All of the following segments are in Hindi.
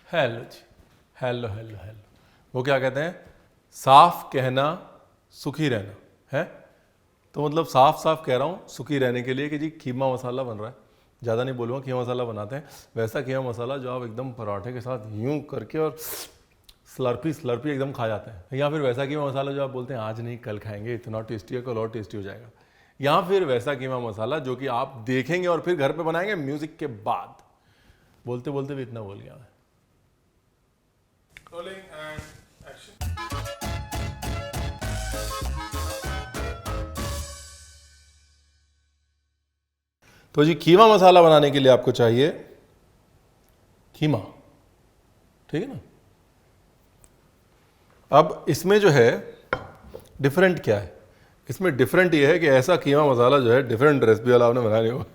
हेलो जी, हेलो हेलो हेलो। वो क्या कहते हैं, साफ कहना सुखी रहना है। तो मतलब साफ साफ कह रहा हूँ सुखी रहने के लिए कि जी कीमा मसाला बन रहा है। ज़्यादा नहीं बोलूँगा, कीमा मसाला बनाते हैं वैसा कीमा मसाला जो आप एकदम पराठे के साथ यूं करके और स्लर्पी स्लर्पी एकदम खा जाते हैं। या फिर वैसा कीमा मसाला जो आप बोलते हैं आज नहीं कल खाएंगे, इतना टेस्टी है, कल और टेस्टी हो जाएगा। या फिर वैसा कीमा मसाला जो कि आप देखेंगे और फिर घर पे बनाएंगे म्यूजिक के बाद। बोलते बोलते भी इतना बोल गया मैं। Rolling and action. तो जी कीमा मसाला बनाने के लिए आपको चाहिए कीमा, ठीक है ना। अब इसमें जो है डिफरेंट क्या है, इसमें डिफरेंट ये है कि ऐसा कीमा मसाला जो है डिफरेंट रेसिपी वाला आपने बना लिया होगा।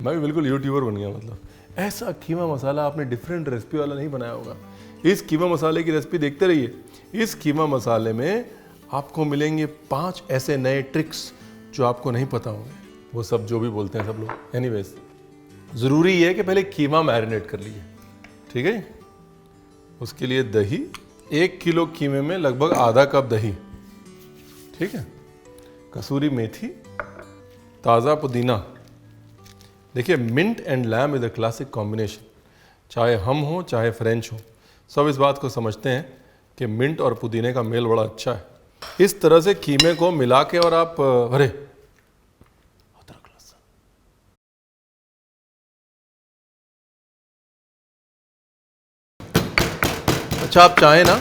मैं भी बिल्कुल यूट्यूबर बन गया। मतलब ऐसा कीमा मसाला आपने डिफरेंट रेसिपी वाला नहीं बनाया होगा। इस कीमा मसाले की रेसिपी देखते रहिए। इस कीमा मसाले में आपको मिलेंगे 5 ऐसे नए ट्रिक्स जो आपको नहीं पता होंगे। वो सब जो भी बोलते हैं सब लोग। एनीवेज, ज़रूरी ये है कि पहले कीमा मैरिनेट कर लीजिए, ठीक है। उसके लिए दही, 1 किलो कीमे में लगभग आधा कप दही, ठीक है। कसूरी मेथी, ताज़ा पुदीना। देखिए mint and lamb is a classic combination. चाहे हम हो चाहे फ्रेंच हो, सब इस बात को समझते हैं कि मिंट और पुदीने का मेल बड़ा अच्छा है। इस तरह से कीमे को मिला के और आप अरे अदरक लहसुन, अच्छा आप चाहें ना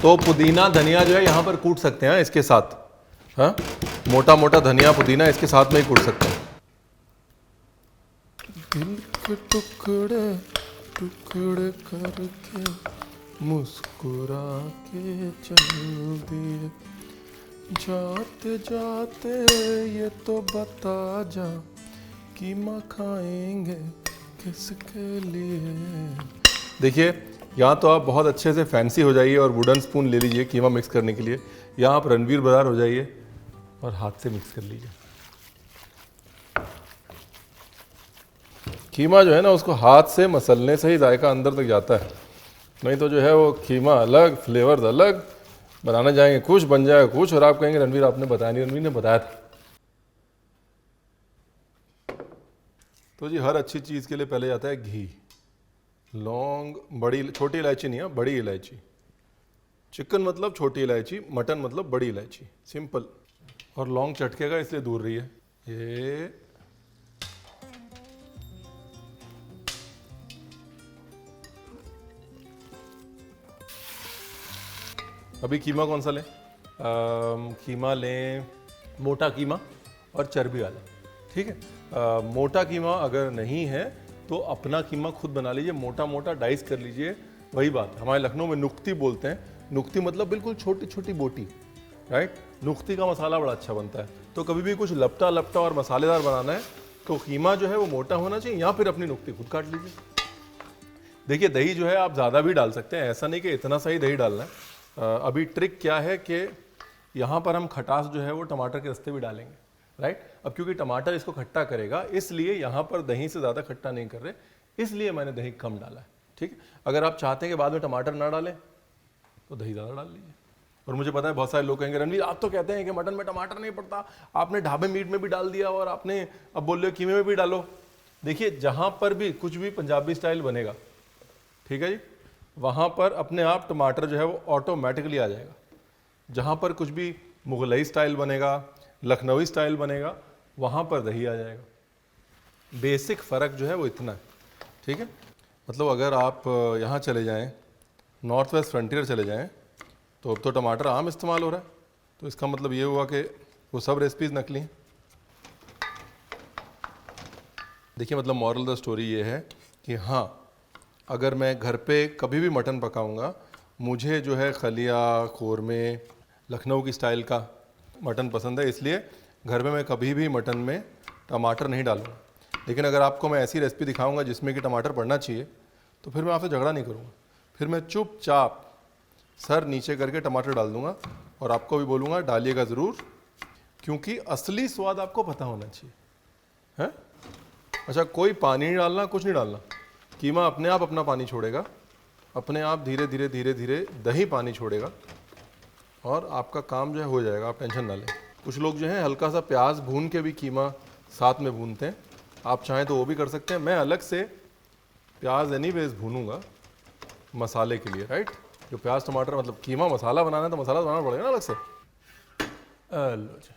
तो पुदीना धनिया जो है यहाँ पर कूट सकते हैं इसके साथ। हाँ, मोटा मोटा धनिया पुदीना इसके साथ में ही कूट सकते हैं। दिल के टुकड़े टुकड़े करके मुस्कुरा के चल दिए, जाते जाते ये तो बता जा कीमा खाएंगे किसके लिए। देखिए यहाँ तो आप बहुत अच्छे से फैंसी हो जाइए और वुडन स्पून ले लीजिए कीमा मिक्स करने के लिए, या आप रणवीर बरार हो जाइए और हाथ से मिक्स कर लीजिए। कीमा जो है ना उसको हाथ से मसलने से ही जायका अंदर तक जाता है, नहीं तो जो है वो कीमा अलग, फ्लेवर्स अलग, बनाने जाएंगे कुछ बन जाएगा कुछ और आप कहेंगे रणवीर आपने बताया नहीं। रणवीर ने बताया था। तो जी हर अच्छी चीज़ के लिए पहले जाता है घी, लौंग, बड़ी छोटी इलायची नहीं है, बड़ी इलायची। चिकन मतलब छोटी इलायची, मटन मतलब बड़ी इलायची, सिंपल। और लौंग चटकेगा इसलिए दूर रही है। ये अभी कीमा कौन सा लें? कीमा लें मोटा कीमा और चर्बी वाला, ठीक है। मोटा कीमा अगर नहीं है तो अपना कीमा खुद बना लीजिए, मोटा मोटा डाइस कर लीजिए। वही बात हमारे लखनऊ में नुक्ती बोलते हैं। नुक्ती मतलब बिल्कुल छोटी छोटी बोटी, राइट। नुक्ती का मसाला बड़ा अच्छा बनता है। तो कभी भी कुछ लपटा लपटा और मसालेदार बनाना है तो कीमा जो है वो मोटा होना चाहिए, या फिर अपनी नुक्ती खुद काट लीजिए। देखिए दही जो है आप ज़्यादा भी डाल सकते हैं, ऐसा नहीं कि इतना सही दही डालना है। अभी ट्रिक क्या है कि यहाँ पर हम खटास जो है वो टमाटर के रस्ते भी डालेंगे, राइट। अब क्योंकि टमाटर इसको खट्टा करेगा इसलिए यहाँ पर दही से ज़्यादा खट्टा नहीं कर रहे, इसलिए मैंने दही कम डाला है, ठीक है। अगर आप चाहते हैं कि बाद में टमाटर ना डालें तो दही ज़्यादा डाल लीजिए। और मुझे पता है बहुत सारे लोग कहेंगे रणवीर आप तो कहते हैं कि मटन में टमाटर नहीं पड़ता, आपने ढाबे मीट में भी डाल दिया और आपने अब बोल रहे हो कीमे में भी डालो। देखिए जहाँ पर भी कुछ भी पंजाबी स्टाइल बनेगा, ठीक है जी, वहाँ पर अपने आप टमाटर जो है वो ऑटोमेटिकली आ जाएगा। जहाँ पर कुछ भी मुगलई स्टाइल बनेगा, लखनवी स्टाइल बनेगा, वहाँ पर दही आ जाएगा। बेसिक फ़र्क जो है वो इतना है, ठीक है। मतलब अगर आप यहाँ चले जाएं, नॉर्थ वेस्ट फ्रंटियर चले जाएं, तो अब तो टमाटर आम इस्तेमाल हो रहा है। तो इसका मतलब ये हुआ कि वो सब रेसिपीज़ नकली हैं। देखिए मतलब मॉरल द स्टोरी ये है कि हाँ, अगर मैं घर पे कभी भी मटन पकाऊंगा, मुझे जो है खलिया, ख़ोरमे, लखनऊ की स्टाइल का मटन पसंद है, इसलिए घर में मैं कभी भी मटन में टमाटर नहीं डालूंगा। लेकिन अगर आपको मैं ऐसी रेसिपी दिखाऊंगा जिसमें कि टमाटर पड़ना चाहिए तो फिर मैं आपसे झगड़ा नहीं करूंगा, फिर मैं चुपचाप सर नीचे करके टमाटर डाल दूंगा और आपको भी बोलूँगा डालिएगा ज़रूर, क्योंकि असली स्वाद आपको पता होना चाहिए, है। अच्छा कोई पानी नहीं डालना, कुछ नहीं डालना, कीमा अपने आप अपना पानी छोड़ेगा अपने आप धीरे धीरे धीरे धीरे दही पानी छोड़ेगा और आपका काम जो है हो जाएगा, आप टेंशन ना लें। कुछ लोग जो है हल्का सा प्याज भून के भी कीमा साथ में भूनते हैं, आप चाहें तो वो भी कर सकते हैं। मैं अलग से प्याज एनीवेज भूनूंगा मसाले के लिए, राइट। जो प्याज टमाटर मतलब कीमा मसाला बनाना है तो मसाला बनाना पड़ेगा ना अलग से। लो जी,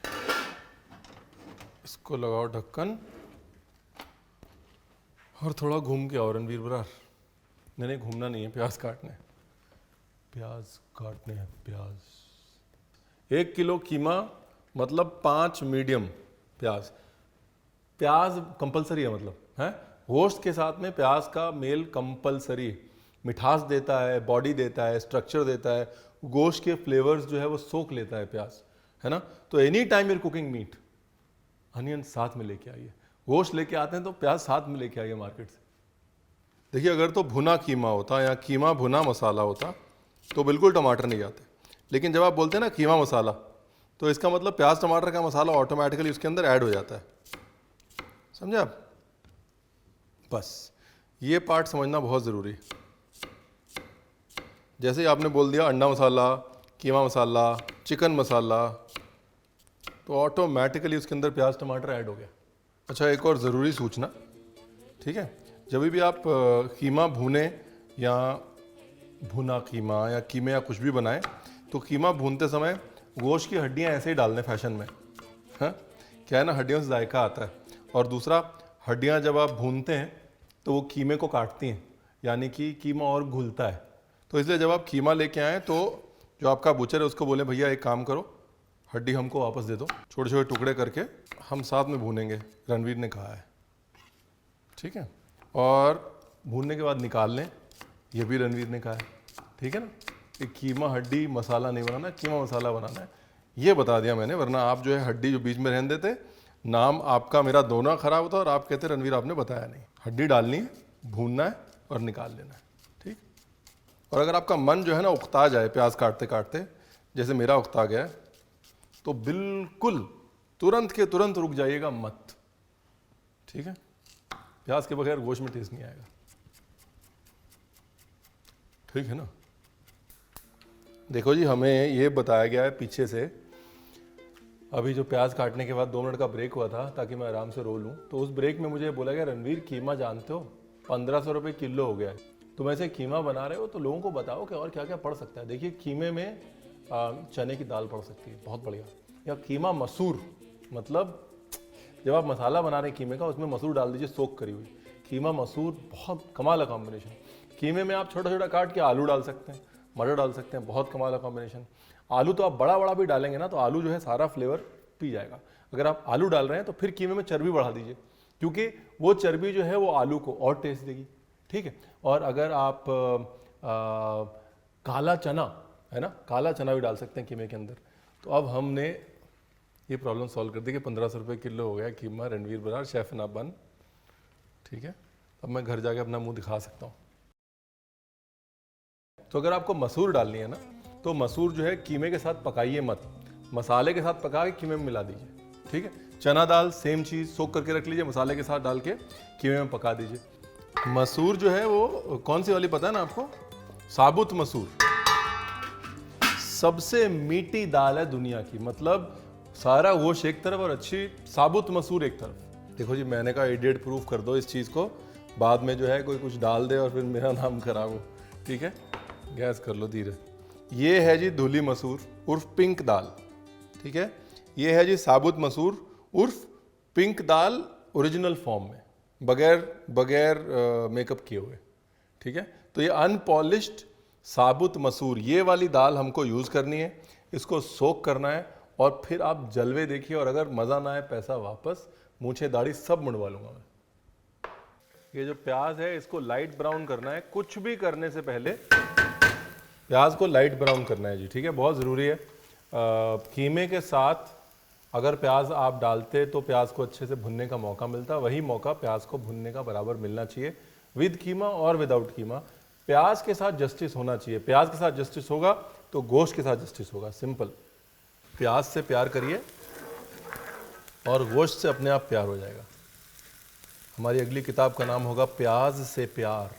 इसको लगाओ ढक्कन और थोड़ा घूम के और रणवीर बरार, नहीं घूमना नहीं है, प्याज काटने हैं, प्याज काटने हैं प्याज। 1 किलो कीमा मतलब 5 मीडियम प्याज। प्याज कंपलसरी है, मतलब है गोश्त के साथ में प्याज का मेल कंपलसरी। मिठास देता है, बॉडी देता है, स्ट्रक्चर देता है, गोश्त के फ्लेवर्स जो है वो सोख लेता है प्याज, है ना। तो any time your cooking meat, onion साथ में लेके आइए। गोश्त लेके आते हैं तो प्याज साथ में लेके आइए मार्केट से। देखिए अगर तो भुना कीमा होता या कीमा भुना मसाला होता तो बिल्कुल टमाटर नहीं जाते, लेकिन जब आप बोलते हैं ना कीमा मसाला तो इसका मतलब प्याज टमाटर का मसाला ऑटोमेटिकली उसके अंदर ऐड हो जाता है, समझे आप। बस ये पार्ट समझना बहुत ज़रूरी है। जैसे ही आपने बोल दिया अंडा मसाला, कीमा मसाला, चिकन मसाला, तो ऑटोमेटिकली उसके अंदर प्याज टमाटर ऐड हो गया। अच्छा एक और ज़रूरी सूचना, ठीक है, जब भी आप कीमा भूने या भुना कीमा या कीमे या कुछ भी बनाएं तो कीमा भूनते समय गोश्त की हड्डियां ऐसे ही डाल दें फैशन में, हाँ क्या है ना, हड्डियों से जायका आता है। और दूसरा, हड्डियां जब आप भूनते हैं तो वो कीमे को काटती हैं, यानी कि कीमा और घुलता है। तो इसलिए जब आप कीमा लेके आएँ तो जो आपका बुचर है उसको बोलें भैया एक काम करो, हड्डी हमको वापस दे दो, छोटे छोटे टुकड़े करके हम साथ में भूनेंगे, रणवीर ने कहा है, ठीक है। और भूनने के बाद निकाल लें, ये भी रणवीर ने कहा है, ठीक है ना। एक कीमा हड्डी मसाला नहीं बनाना, कीमा मसाला बनाना है, ये बता दिया मैंने। वरना आप जो है हड्डी जो बीच में रहने देते, नाम आपका मेरा दोनों खराब होता और आप कहते रणवीर आपने बताया नहीं। हड्डी डालनी है, भूनना है और निकाल लेना है, ठीक। और अगर आपका मन जो है ना उकता जाए प्याज काटते काटते, जैसे मेरा उकता गया है, तो बिल्कुल तुरंत के तुरंत रुक जाइएगा मत, ठीक है। प्याज के बगैर गोश्त में टेस्ट नहीं आएगा, ठीक है ना। देखो जी, हमें ये बताया गया है पीछे से, अभी जो प्याज काटने के बाद 2 मिनट का ब्रेक हुआ था ताकि मैं आराम से रो लूँ, तो उस ब्रेक में मुझे बोला गया रणवीर कीमा जानते हो 1500 रुपये किलो हो गया है, तुम ऐसे कीमा बना रहे हो तो लोगों को बताओ कि और क्या क्या पड़ सकता है। देखिए कीमे में चने की दाल पड़ सकती है, बहुत बढ़िया, या कीमा मसूर, मतलब जब आप मसाला बना रहे हैं कीमे का उसमें मसूर डाल दीजिए सोक करी हुई, कीमा मसूर बहुत कमाल का कॉम्बिनेशन। कीमे में आप छोटा छोटा काट के आलू डाल सकते हैं, मटर डाल सकते हैं, बहुत कमाल का कॉम्बिनेशन। आलू तो आप बड़ा बड़ा भी डालेंगे ना तो आलू जो है सारा फ्लेवर पी जाएगा। अगर आप आलू डाल रहे हैं तो फिर कीमे में चर्बी बढ़ा दीजिए, क्योंकि वो चर्बी जो है वो आलू को और टेस्ट देगी, ठीक है। और अगर आप काला चना है ना, काला चना भी डाल सकते हैं कीमे के अंदर। तो अब हमने ये प्रॉब्लम सॉल्व कर दी कि 1500 रुपये किलो हो गया कीमा, रणवीर बरार शेफ ना बन, ठीक है। अब मैं घर जाके अपना मुंह दिखा सकता हूँ। तो अगर आपको मसूर डालनी है ना तो मसूर जो है कीमे के साथ पकाइए मत, मसाले के साथ पका के कीमे में मिला दीजिए, ठीक है। चना दाल सेम चीज़ सोक करके रख लीजिए, मसाले के साथ डाल के कीमे में पका दीजिए। मसूर जो है वो कौन सी वाली पता है ना आपको, साबुत मसूर सबसे मीठी दाल है दुनिया की, मतलब सारा गोश्त एक तरफ और अच्छी साबुत मसूर एक तरफ। देखो जी, मैंने कहा इडियट प्रूफ कर दो इस चीज़ को, बाद में जो है कोई कुछ डाल दे और फिर मेरा नाम खराब हो, ठीक है। गैस कर लो धीरे। ये है जी धुली मसूर उर्फ पिंक दाल, ठीक है। ये है जी साबुत मसूर उर्फ पिंक दाल ओरिजिनल फॉर्म में, बगैर मेकअप किए हुए, ठीक है। तो ये अनपॉलिश्ड साबुत मसूर, ये वाली दाल हमको यूज़ करनी है, इसको सोक करना है और फिर आप जलवे देखिए। और अगर मज़ा ना आए पैसा वापस, मूछे दाढ़ी सब मुंडवा लूँगा मैं। ये जो प्याज है इसको लाइट ब्राउन करना है, कुछ भी करने से पहले प्याज को लाइट ब्राउन करना है जी, ठीक है, बहुत ज़रूरी है। कीमे के साथ अगर प्याज आप डालते तो प्याज को अच्छे से भुनने का मौका मिलता, वही मौका प्याज को भुनने का बराबर मिलना चाहिए, विद कीमा और विदाउट कीमा। प्याज के साथ जस्टिस होना चाहिए, प्याज के साथ जस्टिस होगा तो गोश्त के साथ जस्टिस होगा, सिंपल। प्याज से प्यार करिए और गोश्त से अपने आप प्यार हो जाएगा। हमारी अगली किताब का नाम होगा प्याज से प्यार,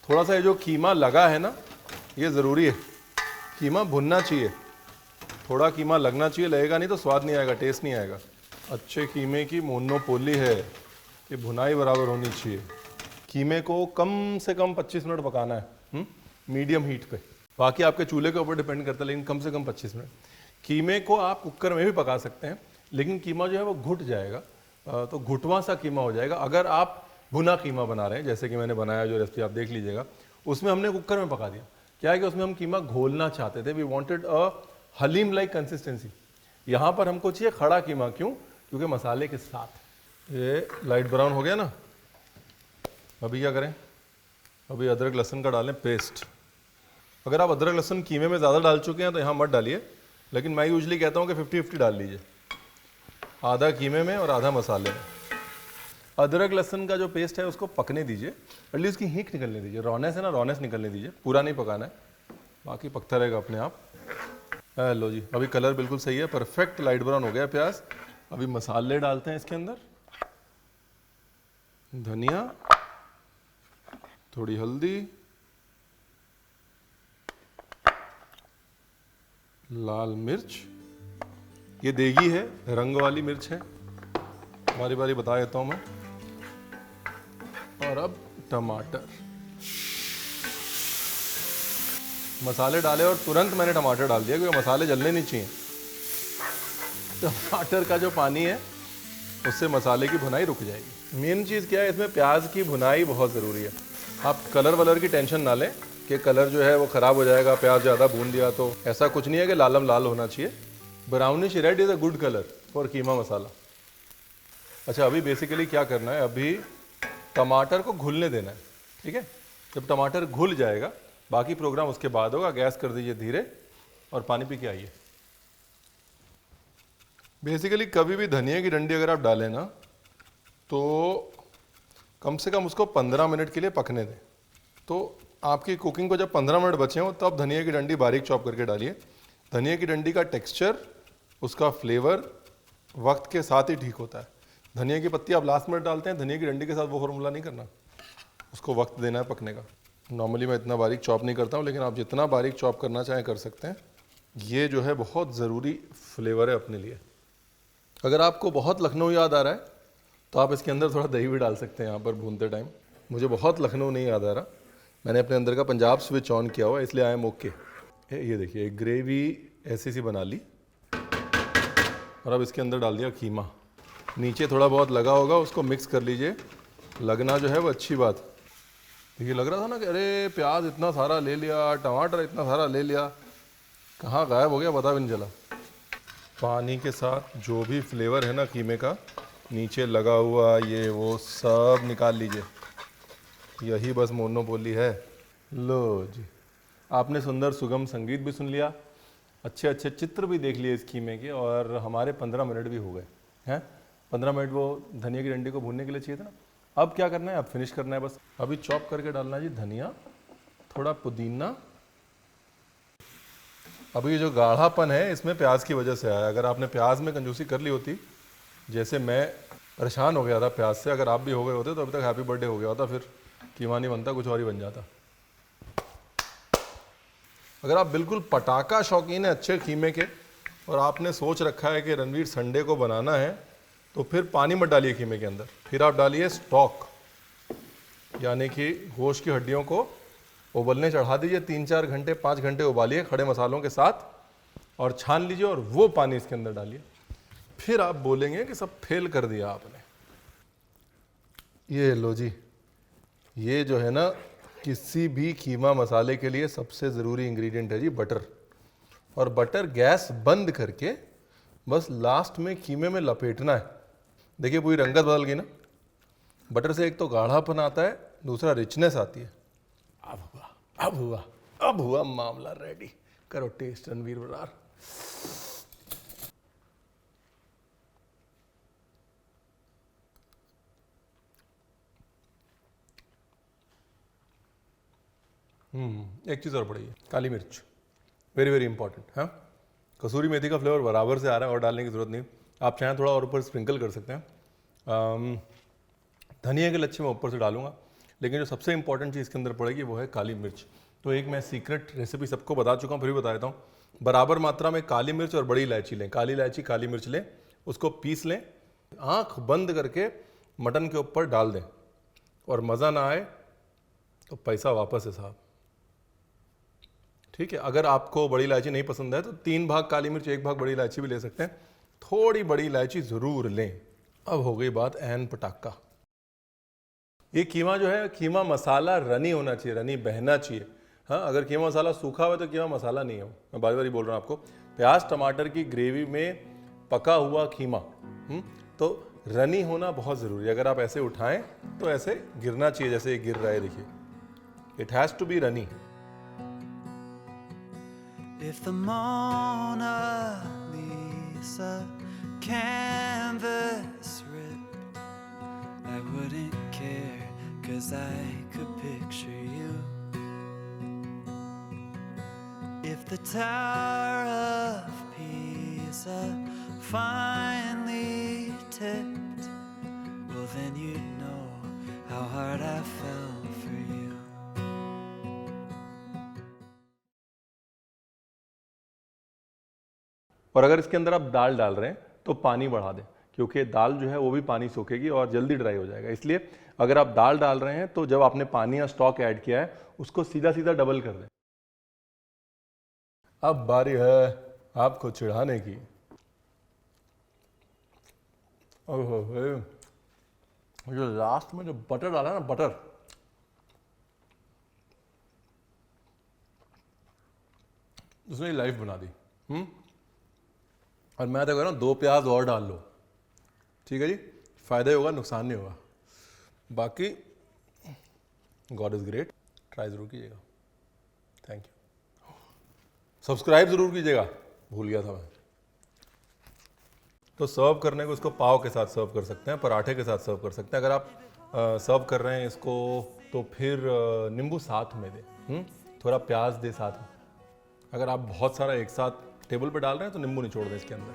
थोड़ा सा ये जो कीमा लगा है ना, ये ज़रूरी है। कीमा भुनना चाहिए, थोड़ा कीमा लगना चाहिए, लगेगा नहीं तो स्वाद नहीं आएगा, टेस्ट नहीं आएगा। अच्छे कीमे की मोनोपोली है कि भुनाई बराबर होनी चाहिए। कीमे को कम से कम 25 मिनट पकाना है, मीडियम हीट पे। बाकी आपके चूल्हे के ऊपर डिपेंड करता है, लेकिन कम से कम 25 मिनट। कीमे को आप कुकर में भी पका सकते हैं, लेकिन कीमा जो है वो घुट जाएगा, तो घुटवा सा कीमा हो जाएगा। अगर आप भुना कीमा बना रहे हैं, जैसे कि मैंने बनाया, जो रेसिपी आप देख लीजिएगा, उसमें हमने कुकर में पका दिया। क्या है कि उसमें हम कीमा घोलना चाहते थे, we wanted a haleem like consistency. यहाँ पर हमको चाहिए खड़ा कीमा। क्यों? क्योंकि मसाले के साथ। ये लाइट ब्राउन हो गया ना, अभी क्या करें? अभी अदरक लहसुन का डालें पेस्ट। अगर आप अदरक लहसुन कीमे में ज़्यादा डाल चुके हैं तो यहाँ मत डालिए, लेकिन मैं यूजली कहता हूँ कि 50-50 डाल लीजिए, आधा कीमे में और आधा मसाले में। अदरक लहसुन का जो पेस्ट है उसको पकने दीजिए, एटलीस्ट उसकी हींग निकलने दीजिए। रॉनेस है ना, रॉनेस निकलने दीजिए, पूरा नहीं पकाना है, बाकी पकता रहेगा अपने आप। लो जी, अभी कलर बिल्कुल सही है, परफेक्ट लाइट ब्राउन हो गया प्याज। अभी मसाले डालते हैं इसके अंदर। धनिया, थोड़ी हल्दी, लाल मिर्च, ये देगी है, रंग वाली मिर्च है, बारी बारी बता देता हूं मैं। और अब टमाटर। मसाले डाले और तुरंत मैंने टमाटर डाल दिया क्योंकि मसाले जलने नहीं चाहिए। टमाटर का जो पानी है उससे मसाले की भुनाई रुक जाएगी। मेन चीज़ क्या है इसमें, प्याज की भुनाई बहुत ज़रूरी है। आप कलर वलर की टेंशन ना लें कि कलर जो है वो ख़राब हो जाएगा, प्याज ज़्यादा भून दिया तो। ऐसा कुछ नहीं है कि लालम लाल होना चाहिए। Brownish red is a good colour for keema masala. अच्छा, अभी बेसिकली क्या करना है, अभी टमाटर को घुलने देना है, ठीक है। जब टमाटर घुल जाएगा बाकी प्रोग्राम उसके बाद होगा। गैस कर दीजिए धीरे और पानी पी के आइए। बेसिकली कभी भी धनिया की डंडी अगर आप डालें ना तो कम से कम उसको 15 मिनट के लिए पकने दें। तो आपकी कुकिंग को जब 15 मिनट बचे हो तब धनिया की डंडी बारीक चॉप करके डालिए। धनिया की डंडी का टेक्सचर, उसका फ्लेवर वक्त के साथ ही ठीक होता है। धनिया की पत्ती आप लास्ट में डालते हैं, धनिया की डंडी के साथ वो फॉर्मूला नहीं करना, उसको वक्त देना है पकने का। नॉर्मली मैं इतना बारीक चॉप नहीं करता हूँ, लेकिन आप जितना बारीक चॉप करना चाहें कर सकते हैं। ये जो है बहुत ज़रूरी फ्लेवर है अपने लिए। अगर आपको बहुत लखनऊ याद आ रहा है तो आप इसके अंदर थोड़ा दही भी डाल सकते हैं यहाँ पर भूनते टाइम। मुझे बहुत लखनऊ नहीं याद आ रहा, मैंने अपने अंदर का पंजाब स्विच ऑन किया हुआ, इसलिए आई एम ओके। ये देखिए ग्रेवी ऐसी सी बना ली और अब इसके अंदर डाल दिया कीमा। नीचे थोड़ा बहुत लगा होगा, उसको मिक्स कर लीजिए। लगना जो है वो अच्छी बात। देखिए लग रहा था ना कि अरे प्याज इतना सारा ले लिया, टमाटर इतना सारा ले लिया, कहाँ गायब हो गया पता भी नहीं चला। पानी के साथ जो भी फ्लेवर है ना कीमे का, नीचे लगा हुआ ये वो सब निकाल लीजिए। यही बस मोनोपोली है। लो जी, आपने सुंदर सुगम संगीत भी सुन लिया, अच्छे अच्छे चित्र भी देख लिए इस कीमे के, और हमारे 15 मिनट भी हो गए हैं। 15 मिनट वो धनिया की डंडी को भूनने के लिए चाहिए था ना। अब क्या करना है, अब फिनिश करना है बस। अभी चॉप करके डालना है जी धनिया, थोड़ा पुदीना। अभी ये जो गाढ़ापन है इसमें प्याज की वजह से आया। अगर आपने प्याज में कंजूसी कर ली होती, जैसे मैं परेशान हो गया था प्याज से, अगर आप भी हो गए होते तो अभी तक हैप्पी बर्थडे हो गया होता, फिर कीमा नहीं बनता, कुछ और ही बन जाता। अगर आप बिल्कुल पटाखा शौकीन है अच्छे कीमे के और आपने सोच रखा है कि रणवीर संडे को बनाना है, तो फिर पानी मत डालिए कीमे के अंदर, फिर आप डालिए स्टॉक, यानी कि गोश्त की हड्डियों को उबलने चढ़ा दीजिए। 3-4 घंटे 5 घंटे उबालिए खड़े मसालों के साथ और छान लीजिए, और वो पानी इसके अंदर डालिए। फिर आप बोलेंगे कि सब फेल कर दिया आपने। ये लो जी, ये जो है ना किसी भी कीमा मसाले के लिए सबसे ज़रूरी इंग्रेडिएंट है जी बटर। और बटर गैस बंद करके बस लास्ट में कीमे में लपेटना है। देखिए पूरी रंगत बदल गई ना। बटर से एक तो गाढ़ापन आता है, दूसरा रिचनेस आती है। अब हुआ मामला रेडी। करो टेस्ट रणवीर बरार। एक चीज़ और पड़ी है, काली मिर्च, वेरी वेरी इंपॉर्टेंट। हाँ, कसूरी मेथी का फ्लेवर बराबर से आ रहा है और डालने की ज़रूरत नहीं। आप चाहें थोड़ा और ऊपर स्प्रिंकल कर सकते हैं। धनिया के लच्छे मैं ऊपर से डालूंगा, लेकिन जो सबसे इंपॉर्टेंट चीज़ इसके अंदर पड़ेगी वो है काली मिर्च। तो एक मैं सीक्रेट रेसिपी सबको बता चुका हूँ, फिर भी बता देता हूँ। बराबर मात्रा में काली मिर्च और बड़ी इलायची लें, काली इलायची काली मिर्च लें, उसको पीस लें, आँख बंद करके मटन के ऊपर डाल दें, और मज़ा ना आए तो पैसा वापस है साहब। ठीक है, अगर आपको बड़ी इलायची नहीं पसंद है तो 3 भाग काली मिर्च 1 भाग बड़ी इलायची भी ले सकते हैं, थोड़ी बड़ी इलायची ज़रूर लें। अब हो गई बात ऐन पटाखा। ये कीमा जो है, कीमा मसाला रनी होना चाहिए, रनी बहना चाहिए। हाँ, अगर कीमा मसाला सूखा हुआ तो कीमा मसाला नहीं हो। मैं बारी बारी बोल रहा हूँ आपको। प्याज टमाटर की ग्रेवी में पका हुआ कीमा, तो रनी होना बहुत ज़रूरी है। अगर आप ऐसे उठाएं तो ऐसे गिरना चाहिए, जैसे ये गिर रहा है, देखिए। It has to be runny. If the Mona Lisa canvas ripped, I wouldn't care, 'cause I could picture you. If the Tower of Pisa finally tipped, well then you'd know how hard I fell for you. और अगर इसके अंदर आप दाल डाल रहे हैं तो पानी बढ़ा दें, क्योंकि दाल जो है वो भी पानी सोखेगी और जल्दी ड्राई हो जाएगा। इसलिए अगर आप दाल डाल रहे हैं तो जब आपने पानी या स्टॉक ऐड किया है उसको सीधा सीधा डबल कर दें। अब बारी है आपको चिढ़ाने की। ओहो, जो लास्ट में जो बटर डाला ना, बटर, उसने लाइफ बना दी। और मैं तो कह रहा हूँ 2 प्याज और डाल लो, ठीक है जी, फायदा ही होगा, नुकसान नहीं होगा। बाकी गॉड इज़ ग्रेट, ट्राई ज़रूर कीजिएगा। Thank you. सब्सक्राइब ज़रूर कीजिएगा, भूल गया था मैं। तो सर्व करने को इसको पाव के साथ सर्व कर सकते हैं, पराठे के साथ सर्व कर सकते हैं। अगर आप सर्व कर रहे हैं इसको तो फिर नींबू साथ में दें, थोड़ा प्याज दे साथ में। अगर आप बहुत सारा एक साथ टेबल पे डाल रहे हैं तो नींबू निचोड़ दें इसके अंदर।